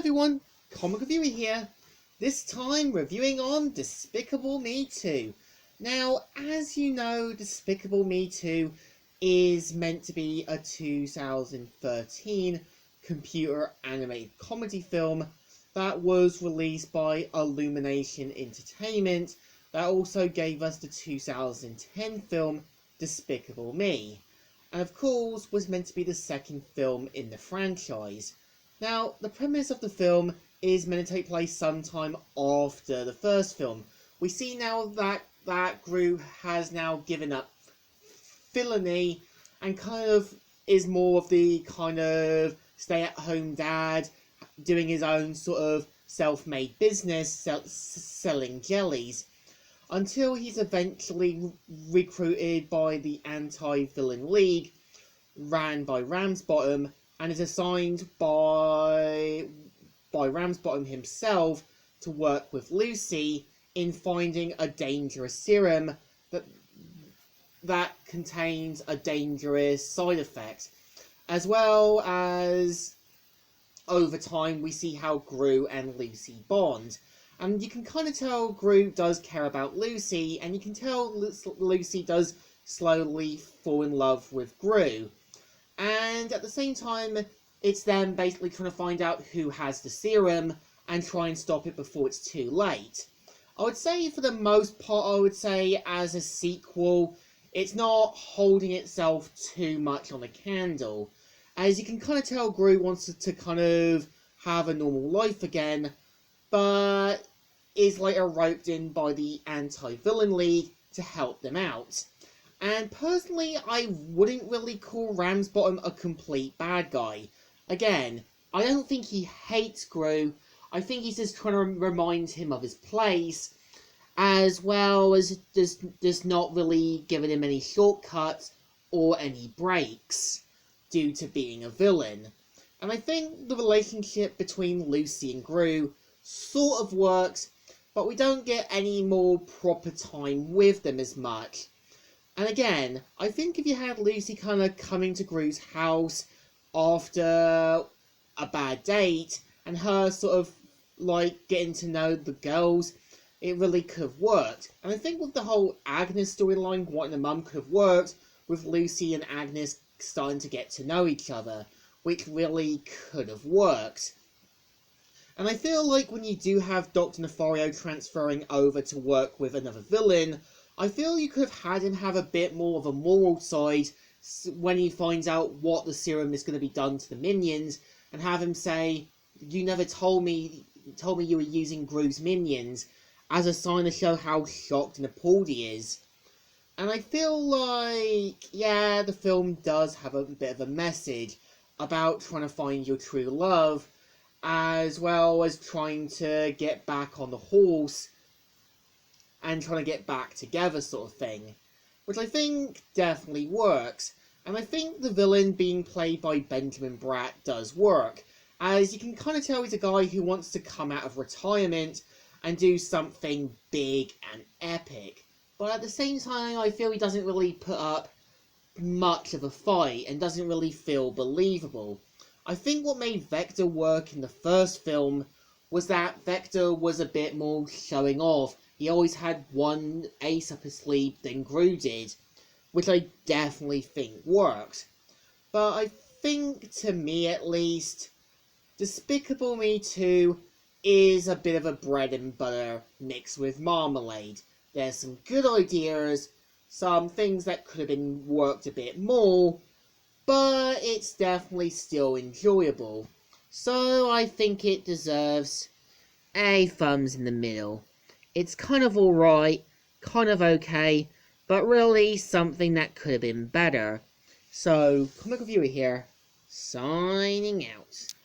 everyone, Comic Reviewer here, this time reviewing on Despicable Me 2. Now, as you know, Despicable Me 2 is meant to be a 2013 computer animated comedy film that was released by Illumination Entertainment that also gave us the 2010 film Despicable Me, and of course was meant to be the second film in the franchise. Now, the premise of the film is meant to take place sometime after the first film. We see now that Gru has now given up villainy and kind of is more of the kind of stay-at-home dad doing his own sort of self-made business, selling jellies, until he's eventually recruited by the Anti-Villain League, ran by Ramsbottom, and is assigned by Ramsbottom himself to work with Lucy in finding a dangerous serum that contains a dangerous side effect. As well as, over time, we see how Gru and Lucy bond. And you can kind of tell Gru does care about Lucy, and you can tell Lucy does slowly fall in love with Gru. And at the same time, it's them basically trying to find out who has the serum and try and stop it before it's too late. I would say, for the most part, as a sequel, it's not holding itself too much on a candle. As you can kind of tell, Gru wants to kind of have a normal life again, but is later roped in by the Anti-Villain League to help them out. And personally, I wouldn't really call Ramsbottom a complete bad guy. Again, I don't think he hates Gru. I think he's just trying to remind him of his place, as well as just not really giving him any shortcuts or any breaks due to being a villain. And I think the relationship between Lucy and Gru sort of works, but we don't get any more proper time with them as much. And again, I think if you had Lucy kind of coming to Gru's house after a bad date, and her sort of like getting to know the girls, it really could have worked. And I think with the whole Agnes storyline, What and the Mum could have worked, with Lucy and Agnes starting to get to know each other, which really could have worked. And I feel like when you do have Dr. Nefario transferring over to work with another villain, I feel you could have had him have a bit more of a moral side when he finds out what the serum is going to be done to the minions, and have him say, "You never told me you were using Gru's minions," as a sign to show how shocked and appalled he is. And I feel like, yeah, the film does have a bit of a message about trying to find your true love, as well as trying to get back on the horse and trying to get back together sort of thing, which I think definitely works. And I think the villain being played by Benjamin Bratt does work, as you can kind of tell he's a guy who wants to come out of retirement and do something big and epic. But at the same time, I feel he doesn't really put up much of a fight and doesn't really feel believable. I think what made Vector work in the first film was that Vector was a bit more showing off. He always had one ace up his sleeve than Gru did, which I definitely think worked. But I think, to me at least, Despicable Me 2 is a bit of a bread and butter mixed with marmalade. There's some good ideas, some things that could have been worked a bit more, but it's definitely still enjoyable. So I think it deserves a thumbs in the middle. It's kind of alright, kind of okay, but really something that could have been better. So, Comic Reviewer here, signing out.